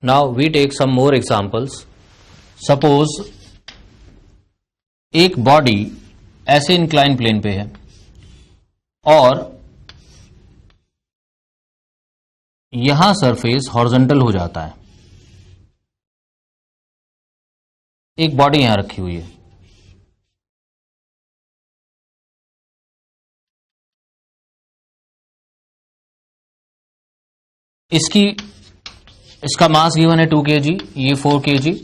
Now we take some more examples. Suppose एक body ऐसे incline plane पे है और यहां सरफेस हॉरिजॉन्टल हो जाता है। एक बॉडी यहां रखी हुई है, इसका मास गिवन है 2 kg, ये 4 kg,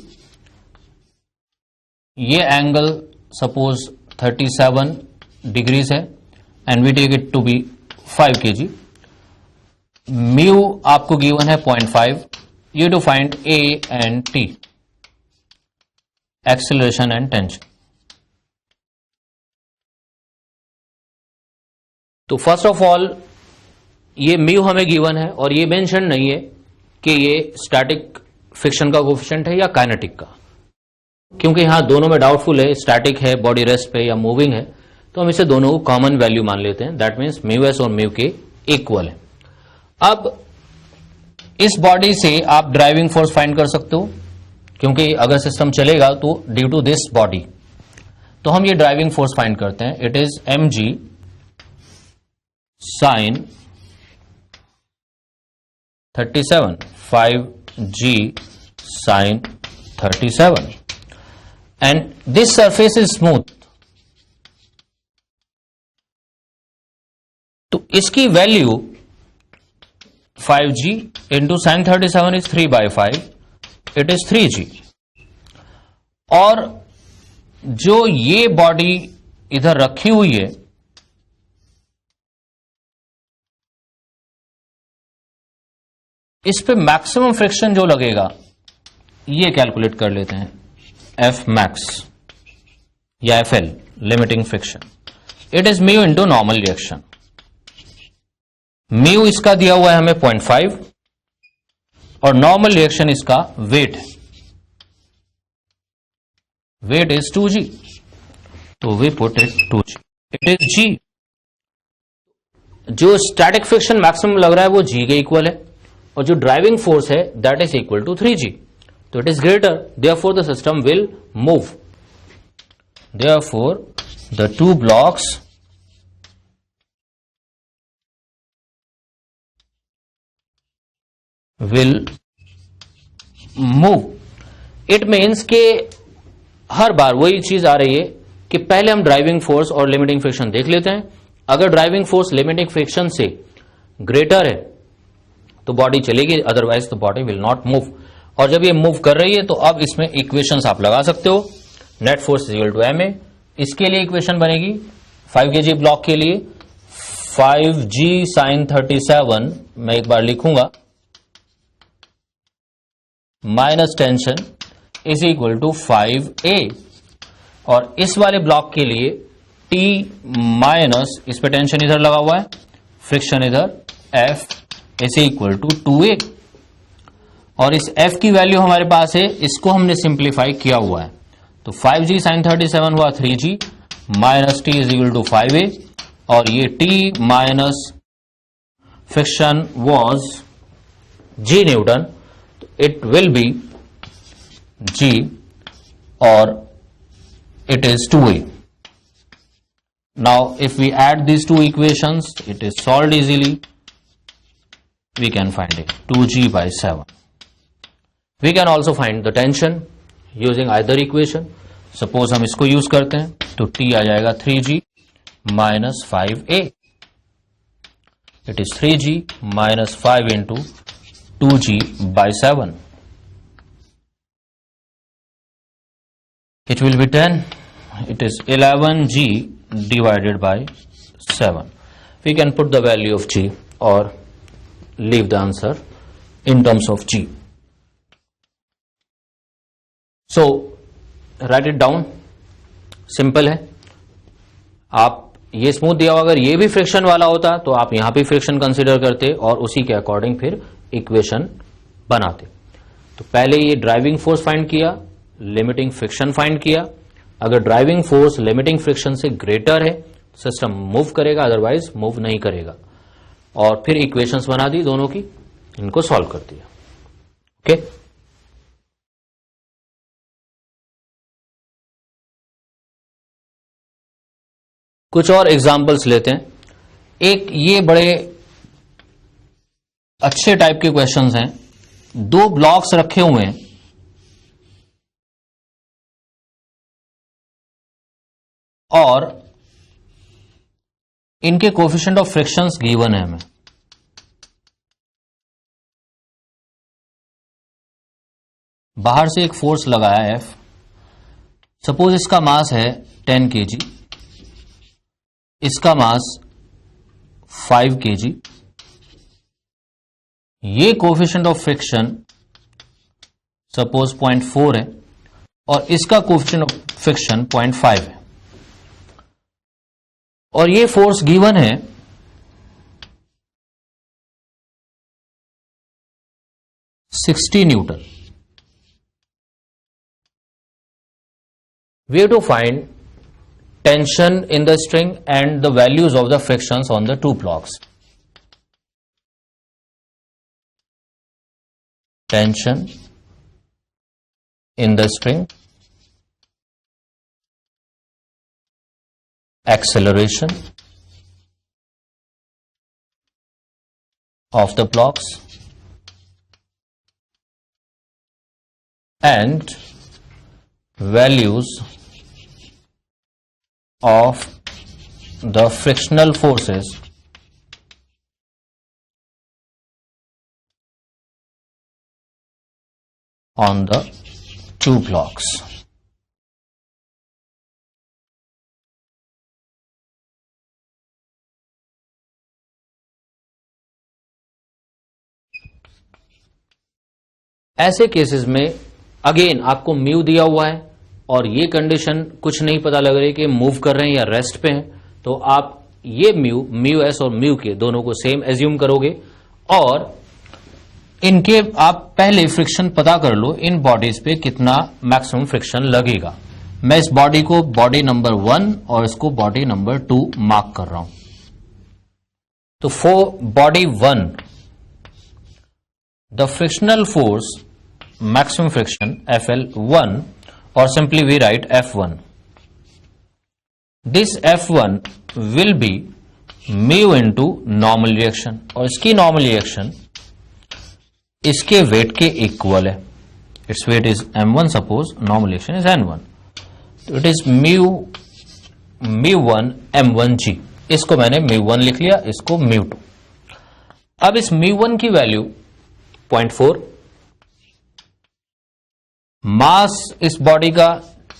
ये एंगल सपोज 37 डिग्रीज है and we take it to be 5 kg। Mu आपको गिवन है 0.5। You to find A and T, acceleration and tension. तो फर्स्ट ऑफ ऑल ये म्यू हमें गिवन है और ये मेंशन नहीं है कि ये स्टैटिक फ्रिक्शन का कोफिशिएंट है या काइनेटिक का, क्योंकि यहां दोनों में डाउटफुल है, स्टैटिक है बॉडी रेस्ट पे या मूविंग है, तो हम इसे दोनों को कॉमन वैल्यू मान लेते हैं। दैट मीन्स म्यू एस और म्यू के इक्वल है। अब इस बॉडी से आप ड्राइविंग फोर्स फाइंड कर सकते हो, क्योंकि अगर सिस्टम चलेगा तो ड्यू टू दिस बॉडी, तो हम ये ड्राइविंग फोर्स फाइंड करते हैं। It is mg sine 37, 5g sine 37 and this surface is smooth. तो इसकी value 5g into sine 37 is 3/5, it is 3g। और जो ये बॉडी इधर रखी हुई है, इस पे मैक्सिमम फ्रिक्शन जो लगेगा ये कैलकुलेट कर लेते हैं, एफ मैक्स या F L, limiting friction. It is mu into normal reaction. Mu इसका दिया हुआ है हमें 0.5 और नॉर्मल रिएक्शन इसका वेट है, वेट इज 2g, तो we put it 2g, it is g। जो स्टैटिक फ्रिक्शन मैक्सिमम लग रहा है वो g के इक्वल है और जो ड्राइविंग फोर्स है that is equal to 3g, तो it is greater, therefore the system will move. Therefore the two blocks will move। It means के हर बार वही चीज आ रही है कि पहले हम ड्राइविंग फोर्स और लिमिटिंग फ्रिक्शन देख लेते हैं। अगर ड्राइविंग फोर्स लिमिटिंग फ्रिक्शन से ग्रेटर है तो बॉडी चलेगी, otherwise the body will not move. और जब ये मूव कर रही है तो अब इसमें इक्वेशंस आप लगा सकते हो। Net force is equal to ma। इसके लिए इक्वेशन बनेगी 5 kg ब्लॉक के लिए 5g साइन 37, मैं एक बार लिखूंगा, minus tension is equal to 5a। और इस वाले ब्लॉक के लिए T माइनस, इस पे टेंशन इधर लगा हुआ है, फ्रिक्शन इधर, F is equal to 2a। और इस F की वैल्यू हमारे पास है, इसको हमने सिंप्लीफाई किया हुआ है, तो 5g साइन 37 हुआ 3g minus T is equal to 5a। और ये T minus friction was g newton, it will be g or it is 2a. Now if we add these two equations, it is solved easily. We can find it 2g/7. We can also find the tension using either equation. Suppose हम इसको use करते हैं तो t आ जाएगा 3g minus 5a. It is 3g minus 5 into 2g/7. It will be 10. It is 11g divided by 7. We can put the value of g or leave the answer in terms of g. So write it down. Simple है। आप ये smooth दिया हुआ, अगर ये भी friction वाला होता तो आप यहां पे फ्रिक्शन कंसीडर करते और उसी के अकॉर्डिंग फिर इक्वेशन बनाते। तो पहले ये ड्राइविंग फोर्स फाइंड किया, लिमिटिंग फ्रिक्शन फाइंड किया। अगर ड्राइविंग फोर्स लिमिटिंग फ्रिक्शन से ग्रेटर है सिस्टम मूव करेगा, अदरवाइज मूव नहीं करेगा। और फिर इक्वेशंस बना दी दोनों की, इनको सॉल्व कर दिया। ओके। कुछ और एग्जांपल्स लेते हैं। एक ये बड़े अच्छे टाइप के क्वेश्चंस हैं। दो ब्लॉक्स रखे हुए हैं और इनके कोएफिशिएंट ऑफ फ्रिक्शंस गिवन है हमें। बाहर से एक फोर्स लगाया है F। सपोज इसका मास है 10 kg, इसका मास 5 kg। ये कोएफिशिएंट ऑफ फ्रिक्शन सपोज 0.4 है और इसका कोएफिशिएंट ऑफ फ्रिक्शन 0.5 है और ये फोर्स गिवन है 60 Newton. We have to find tension in the string and the values of the frictions on the two blocks. Tension in the string, acceleration of the blocks, and values of the frictional forces on the two blocks. ऐसे cases में again आपको mu दिया हुआ है और ये condition कुछ नहीं पता लग रही कि मूव कर रहे हैं या रेस्ट पे हैं, तो आप ये म्यू एस और म्यू के दोनों को सेम एज्यूम करोगे और इनके आप पहले फ्रिक्शन पता कर लो, इन बॉडीज पे कितना मैक्सिमम फ्रिक्शन लगेगा। मैं इस बॉडी को बॉडी नंबर 1 और इसको बॉडी नंबर 2 मार्क कर रहा हूं। तो for body 1 the frictional force maximum friction FL1, or simply we write F1. This F1 will be mu into normal reaction और इसकी normal reaction इसके weight के equal है। Its weight is m1, suppose normal reaction is n1, तो it is mu1 m1g। इसको मैंने mu1 लिख लिया, इसको mu2। अब इस mu1 की वैल्यू 0.4, मास इस बॉडी का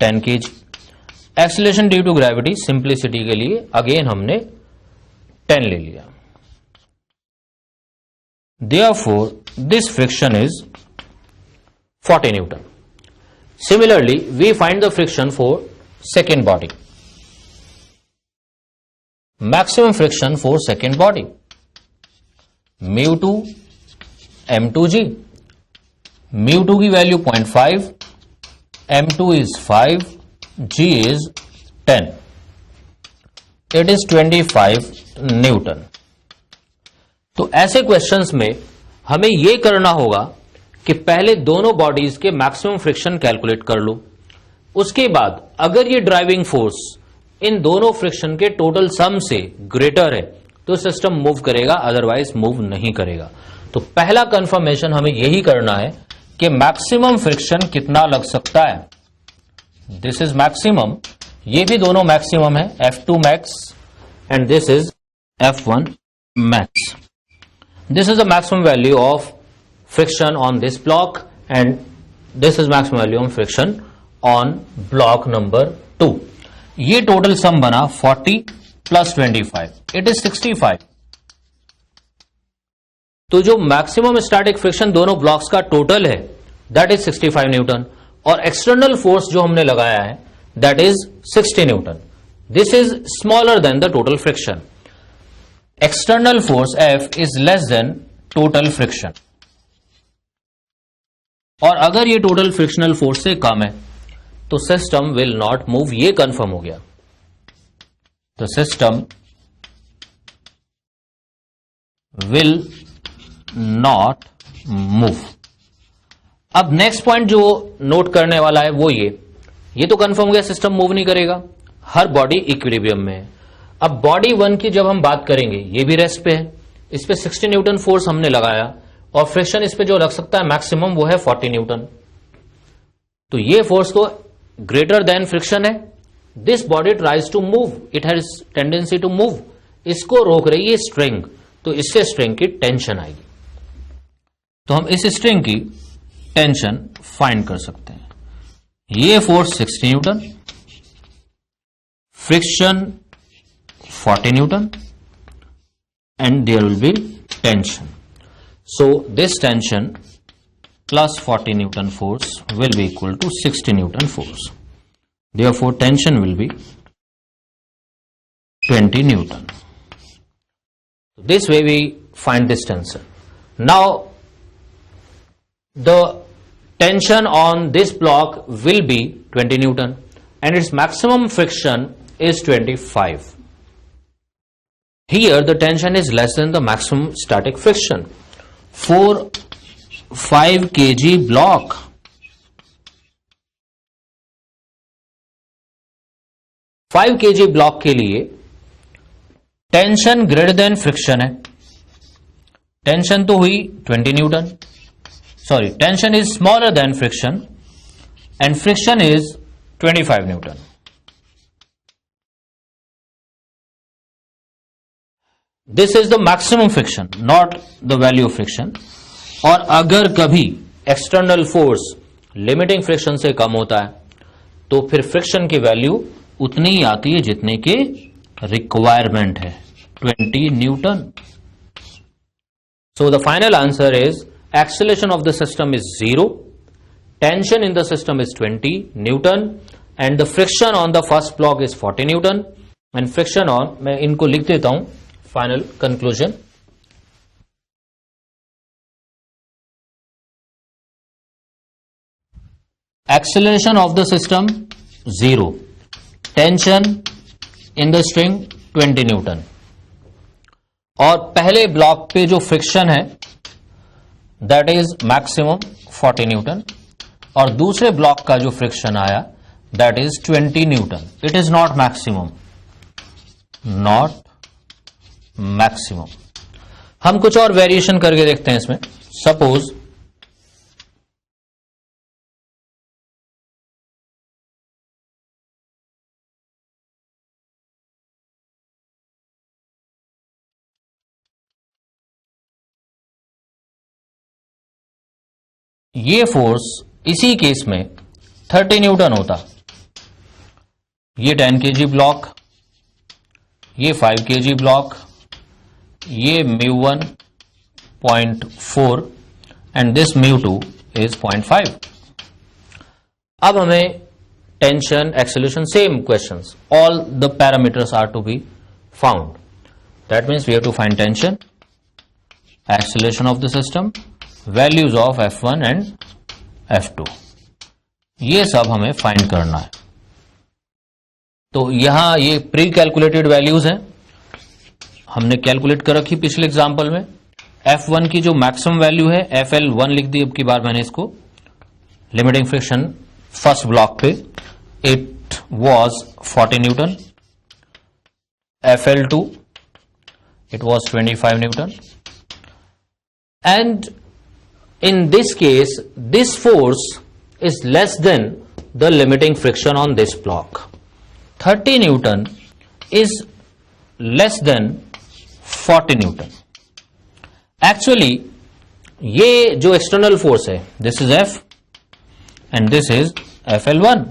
10 kg, acceleration due to gravity simplicity के लिए अगेन हमने 10 ले लिया। Therefore this friction is 40 newton. Similarly we find the friction for second body. Maximum friction for second body mu2 m2g। mu2 की वैल्यू 0.5, m2 is 5, g is 10, it is 25 Newton. तो ऐसे क्वेश्चंस में हमें यह करना होगा कि पहले दोनों बॉडीज के मैक्सिमम फ्रिक्शन कैलकुलेट कर लो, उसके बाद अगर ये ड्राइविंग फोर्स इन दोनों फ्रिक्शन के टोटल सम से ग्रेटर है तो सिस्टम मूव करेगा, अदरवाइज मूव नहीं करेगा। तो पहला कंफर्मेशन हमें यही करना है कि मैक्सिमम फ्रिक्शन कितना लग सकता है। दिस इज मैक्सिमम, ये भी दोनों मैक्सिमम है, F2 max and this is F1 max. This is the maximum value of friction on this block and this is maximum value of friction on block number 2। ये total sum बना 40 plus 25, it is 65। तो जो maximum static friction दोनों blocks का total है that is 65 Newton और external force जो हमने लगाया है that is 60 Newton. This is smaller than the total friction. External force F is less then total friction और अगर ये टोटल फ्रिक्शनल फोर्स से कम है तो सिस्टम विल नॉट मूव। ये कंफर्म हो गया, तो सिस्टम विल नॉट मूव। अब नेक्स्ट पॉइंट जो नोट करने वाला है वो ये तो कंफर्म हो गया सिस्टम मूव नहीं करेगा, हर बॉडी इक्विलिब्रियम में है। अब बॉडी 1 की जब हम बात करेंगे, ये भी रेस्ट पे है, इस पे 60 न्यूटन फोर्स हमने लगाया और फ्रिक्शन इस पे जो लग सकता है मैक्सिमम वो है 40 न्यूटन। तो ये फोर्स तो ग्रेटर देन फ्रिक्शन है। This body tries to move, it has tendency to move, इसको रोक रही है स्ट्रिंग, तो इससे स्ट्रिंग की टेंशन आएगी। तो हम इस स्ट्रिंग की टेंशन फाइंड कर सकते हैं। ये force 60 Newton, friction 40 Newton, and there will be tension. So this tension plus 40 Newton force will be equal to 60 Newton force. Therefore tension will be 20 Newton. This way we find this tension. Now the tension on this block will be 20 Newton and its maximum friction is 25. Here the tension is less than the maximum static friction. For 5 kg block, के लिए tension greater than friction है। Tension तो हुई 20 Newton, sorry tension is smaller than friction and friction is 25 Newton. This is the maximum friction, not the value of friction. और अगर कभी external force limiting friction से कम होता है तो फिर फ्रिक्शन की वैल्यू उतनी ही आती है जितने की रिक्वायरमेंट है, 20 Newton. So the final answer is acceleration of the system is 0, tension in the system is 20 Newton and the friction on the first block is 40 Newton and friction on, मैं इनको लिख देता हूं, final conclusion. Acceleration of the system 0, tension in the string 20 Newton. और पहले block पे जो friction है दैट इज मैक्सिमम 40 न्यूटन और दूसरे ब्लॉक का जो फ्रिक्शन आया that is 20 Newton. It is not maximum, not maximum. हम कुछ और वेरिएशन करके देखते हैं इसमें। सपोज ये फोर्स इसी केस में 30 न्यूटन होता, ये 10 kg ब्लॉक, ये 5 kg ब्लॉक, ये μ1 0.4 एंड दिस μ2 इज 0.5। अब हमें tension, acceleration, same questions, all the parameters are to be found. That means we have to find tension, acceleration of the system, values of F1 and F2, ये सब हमें find करना है। तो यहां ये प्री कैलकुलेटेड वैल्यूज हैं, हमने कैलकुलेट कर रखी पिछले एग्जांपल में। F1 की जो मैक्सिमम वैल्यू है FL1 लिख दी, अब की बार मैंने इसको, लिमिटिंग फ्रिक्शन फर्स्ट ब्लॉक पे, it was 40 Newton. FL2 it was 25 Newton and in this case this force is less than the limiting friction on this block. 30 Newton is less than 40 Newton. Actually ये जो external force है, this is F and this is FL1.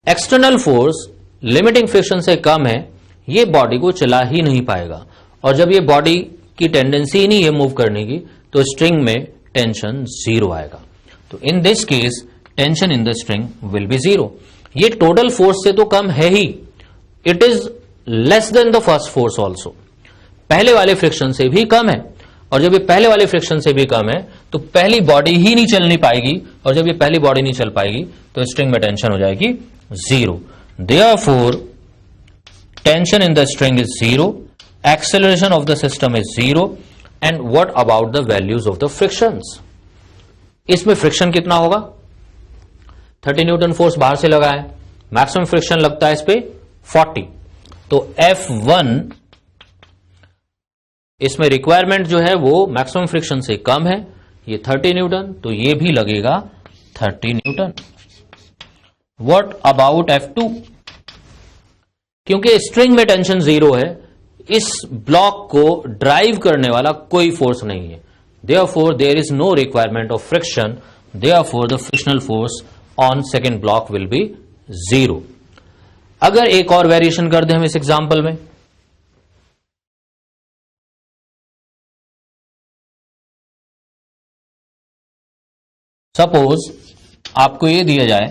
External force limiting friction से कम है, ये body को चला ही नहीं पाएगा, और जब ये बॉडी की टेंडेंसी ही नहीं है मूव करने की, तो स्ट्रिंग में टेंशन जीरो आएगा. तो in this case tension in the string will be zero. ये टोटल फोर्स से तो कम है ही, it is less than the first force also. पहले वाले फ्रिक्शन से भी कम है, और जब ये पहले वाले फ्रिक्शन से भी कम है तो पहली बॉडी ही नहीं चल नहीं पाएगी, और जब ये पहली बॉडी नहीं चल पाएगी तो स्ट्रिंग में टेंशन हो जाएगी zero. Therefore, tension in the string is zero, acceleration of the system is zero, and what about the values of the frictions? इसमें फ्रिक्शन कितना होगा? 30 न्यूटन फोर्स बाहर से लगा है, मैक्सिमम फ्रिक्शन लगता है इस पे 40. तो F1 इसमें रिक्वायरमेंट जो है वो मैक्सिमम फ्रिक्शन से कम है, ये 30 न्यूटन, तो ये भी लगेगा 30 न्यूटन। What about F2? क्योंकि स्ट्रिंग में टेंशन 0 है, इस ब्लॉक को ड्राइव करने वाला कोई फोर्स नहीं है, therefore there is no requirement of friction, therefore the frictional force on second block will be 0। अगर एक और वेरिएशन कर दें हम इस एग्जांपल में, सपोज आपको ये दिया जाए,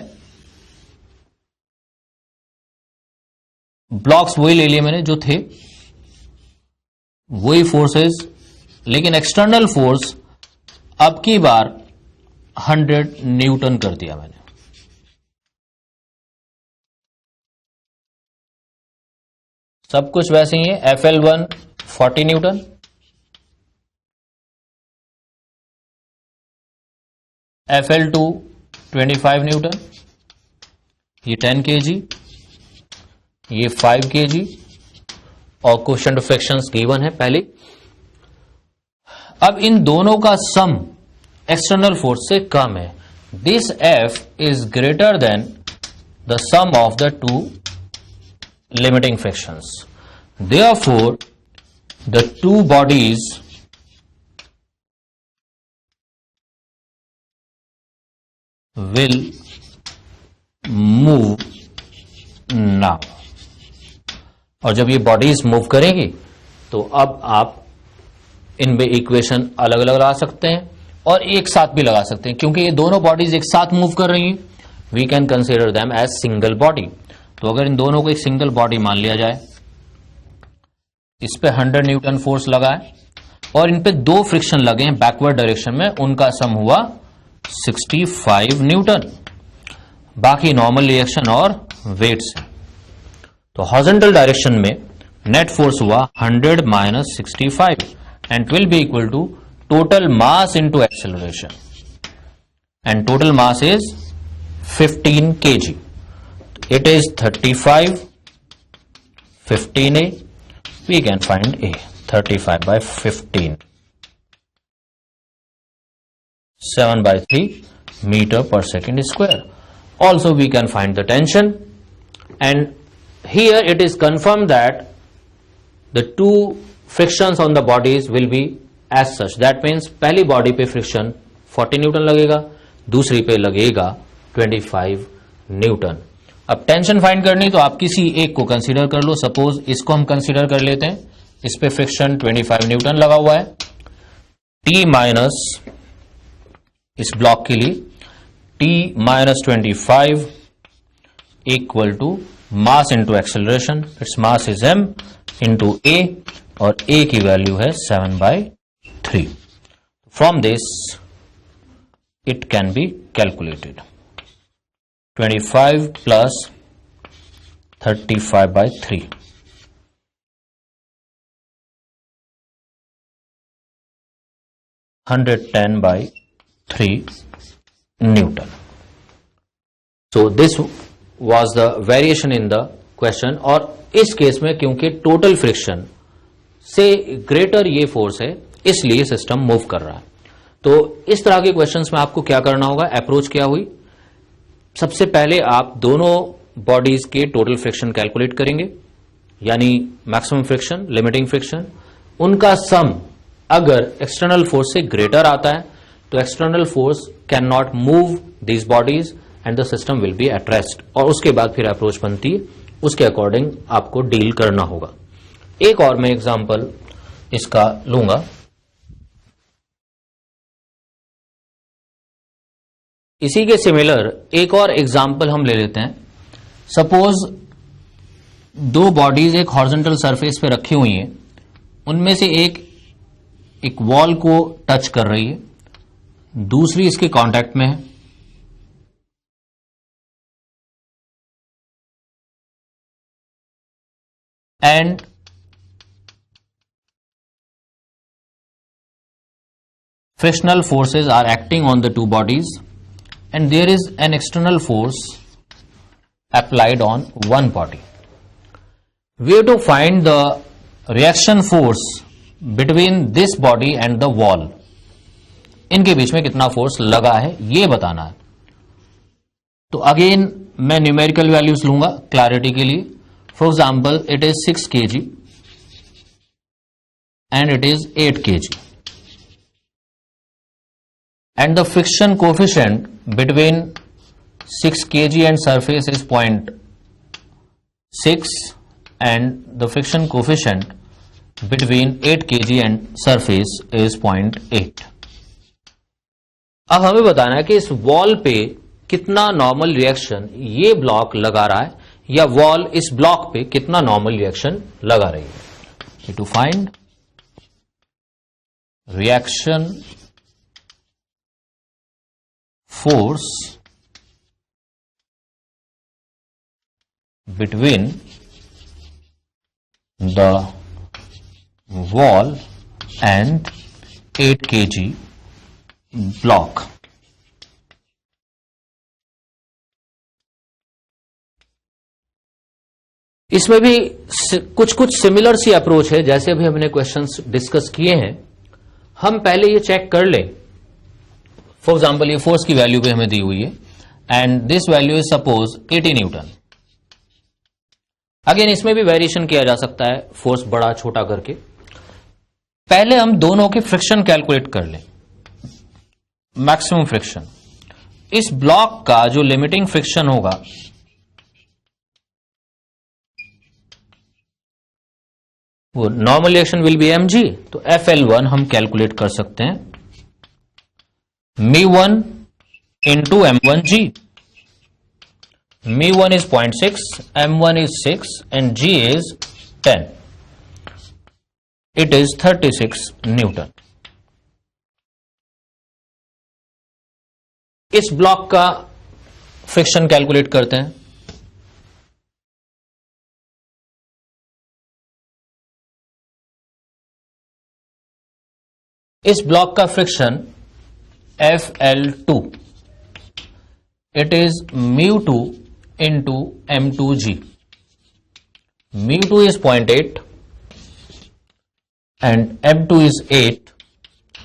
ब्लॉक्स वही ले लिए मैंने जो थे, वही फोर्सेस, लेकिन एक्सटर्नल फोर्स अब की बार 100 न्यूटन कर दिया मैंने। सब कुछ वैसे ही है। FL1 40 न्यूटन, FL2 25 न्यूटन, ये 10 kg, ये 5 kg, और कोएफिशिएंट ऑफ फ्रिक्शंस गिवन है पहले। अब इन दोनों का सम एक्सटर्नल फोर्स से कम है। This F is greater than the sum of the two limiting frictions. Therefore, the two bodies will move now. और जब ये बॉडीज मूव करेंगी तो अब आप इनमें इक्वेशन अलग अलग लगा सकते हैं और एक साथ भी लगा सकते हैं, क्योंकि ये दोनों बॉडीज एक साथ मूव कर रही हैं। We can consider them as single body. तो अगर इन दोनों को एक सिंगल बॉडी मान लिया जाए, इस पे 100 न्यूटन फोर्स लगा है और इन पे दो फ्रिक्शन लगे हैं बैकवर्ड डायरेक्शन में, उनका सम हुआ 65 न्यूटन, बाकी नॉर्मल रिएक्शन और वेट से। तो हॉरिजॉन्टल डायरेक्शन में नेट फोर्स हुआ 100 minus 65 and it will be equal to total mass into acceleration, and total mass is 15 kg. It is 35, 15A. We can find A. 35 by 15. 7 by 3 meter per second square. Also we can find the tension. And here it is confirmed that the two frictions on the bodies will be as such. That means पहली body पे friction 40 Newton लगेगा, दूसरी पे लगेगा 25 Newton. अब tension find करनी तो आप किसी एक को कंसीडर कर लो। सपोज इसको हम कंसीडर कर लेते हैं, इस पे फ्रिक्शन 25 न्यूटन लगा हुआ है। T माइनस इस ब्लॉक के लिए T minus 25 equal to mass into acceleration, its mass is m into a, और a की वैल्यू है 7/3। From this it can be calculated. 25 plus 35 by 3, 110 by 3 Newton. So this was the variation in the question. और इस case में क्योंकि total friction से greater ये फोर्स है, इसलिए सिस्टम मूव कर रहा है। तो इस तरह के क्वेश्चंस में आपको क्या करना होगा, अप्रोच क्या हुई, सबसे पहले आप दोनों बॉडीज के टोटल फ्रिक्शन कैलकुलेट करेंगे, यानी मैक्सिमम फ्रिक्शन, लिमिटिंग फ्रिक्शन, उनका सम अगर एक्सटर्नल फोर्स से ग्रेटर आता है तो external force can not move these bodies and the system will be at rest, और उसके बाद फिर अप्रोच बनती है, उसके अकॉर्डिंग आपको डील करना होगा। एक और मैं एग्जांपल इसका लूंगा। इसी के सिमिलर एक और एग्जाम्पल हम ले लेते हैं। सपोज दो बॉडीज एक हॉरिजॉन्टल सरफेस पे रखी हुई हैं, उनमें से एक वॉल को टच कर रही है, दूसरी इसके कांटेक्ट में है, and frictional forces are acting on the two bodies and there is an external force applied on one body. We have to find the reaction force between this body and the wall. इनके बीच में कितना force लगा है ये बताना है. तो again मैं न्यूमेरिकल वैल्यूज लूंगा क्लैरिटी के लिए. For example it is 6 kg and it is 8 kg, and the friction coefficient between 6 kg and surface is 0.6 and the friction coefficient between 8 kg and surface is 0.8. अब हमें बताना है कि इस वॉल पे कितना नॉर्मल रिएक्शन ये ब्लॉक लगा रहा है या वॉल इस ब्लॉक पे कितना नॉर्मल रिएक्शन लगा रही है. To find reaction force between the wall and 8 kg block. इसमें भी कुछ सिमिलर सी अप्रोच है जैसे अभी हमने क्वेश्चंस डिस्कस किए हैं. हम पहले ये चेक कर लें. फॉर एग्जांपल ये फोर्स की वैल्यू भी हमें दी हुई है and this value is suppose 80 Newton. Again इसमें भी वेरिएशन किया जा सकता है फोर्स बड़ा छोटा करके. पहले हम दोनों के फ्रिक्शन कैलकुलेट कर लें. मैक्सिमम फ्रिक्शन इस ब्लॉक का जो लिमिटिंग फ्रिक्शन होगा वो normal reaction will be mg. तो FL1 हम कैलकुलेट कर सकते हैं μ1 into m1g. μ1 is 0.6, m1 is 6 and g is 10. It is 36 newton. इस ब्लॉक का फ्रिक्शन कैलकुलेट करते हैं. इस ब्लॉक का friction FL2 it is μ2 into m2g. μ2 is 0.8 and m2 is 8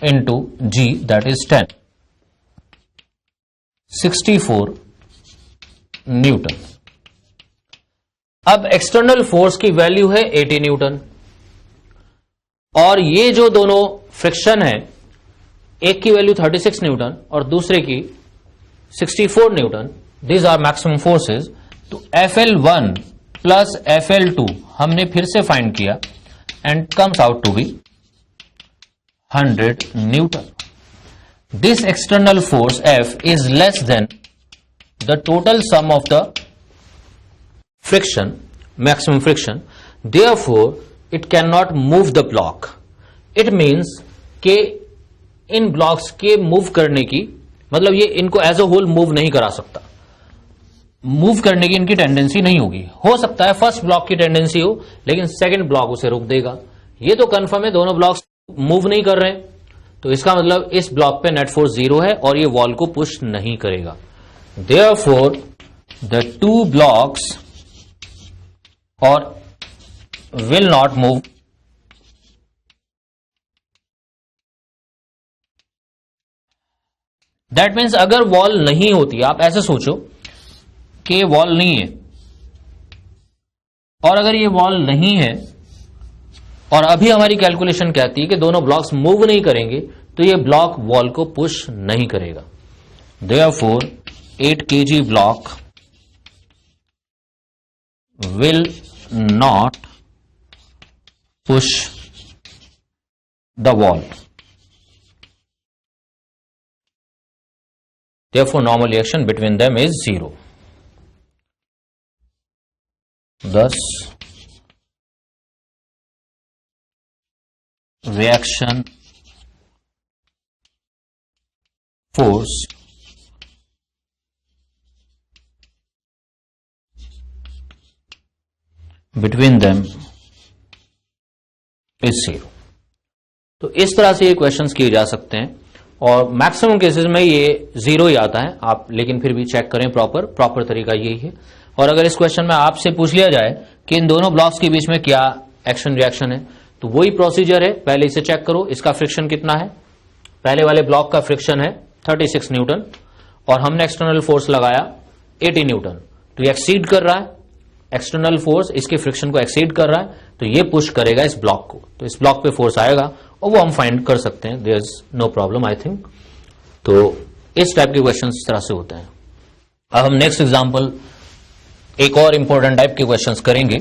into g that is 10. 64 Newton. अब एक्सटर्नल फोर्स की वैल्यू है 80 न्यूटन और ये जो दोनों फ्रिक्शन है एक की वैल्यू 36 न्यूटन और दूसरे की 64 newton. These are maximum forces. तो FL1 प्लस FL2 हमने फिर से फाइंड किया and comes out to be 100 newton. This external force F is less than the total sum of the friction, maximum friction. Therefore, it cannot move the block. It means कि इन blocks के move करने की मतलब ये इनको as a whole move नहीं करा सकता. मूव करने की इनकी टेंडेंसी नहीं होगी. हो सकता है फर्स्ट ब्लॉक की टेंडेंसी हो लेकिन सेकंड ब्लॉक उसे रोक देगा. ये तो कंफर्म है दोनों ब्लॉक्स मूव नहीं कर रहे हैं. तो इसका मतलब इस ब्लॉक पे नेट फोर्स 0 है और ये वॉल को पुश नहीं करेगा. देयरफॉर द टू ब्लॉक्स और will not move. That means अगर वॉल नहीं होती, आप ऐसे सोचो कि वॉल नहीं है और अगर ये वॉल नहीं है और अभी हमारी कैलकुलेशन कहती है कि दोनों ब्लॉक्स मूव नहीं करेंगे तो ये ब्लॉक वॉल को पुश नहीं करेगा. Therefore 8 kg block will not push the wall. Therefore, normal reaction between them is 0. Thus, reaction force between them is 0. तो इस तरह से ये क्वेश्चंस किए जा सकते हैं और मैक्सिमम केसेस में ये 0 ही आता है. आप लेकिन फिर भी चेक करें प्रॉपर तरीका यही है. और अगर इस क्वेश्चन में आपसे पूछ लिया जाए कि इन दोनों ब्लॉक्स के बीच में क्या एक्शन रिएक्शन है, तो वही प्रोसीजर है, पहले इसे चेक करो, इसका फ्रिक्शन कितना है। पहले वाले ब्लॉक का फ्रिक्शन है 36 न्यूटन और हमने एक्सटर्नल फोर्स लगाया 80 न्यूटन, तो ये एक्सीड कर रहा है, एक्सटर्नल फोर्स इसके फ्रिक्शन को एक्सीड कर रहा है, तो ये पुश करेगा इस ब्लॉक को, तो इस ब्लॉक पे फोर्स आएगा और वो हम फाइंड कर सकते हैं, there is no problem I think. तो इस टाइप के क्वेश्चन इस तरह से होते हैं। अब हम नेक्स्ट एग्जाम्पल एक और इंपॉर्टेंट टाइप के क्वेश्चंस करेंगे।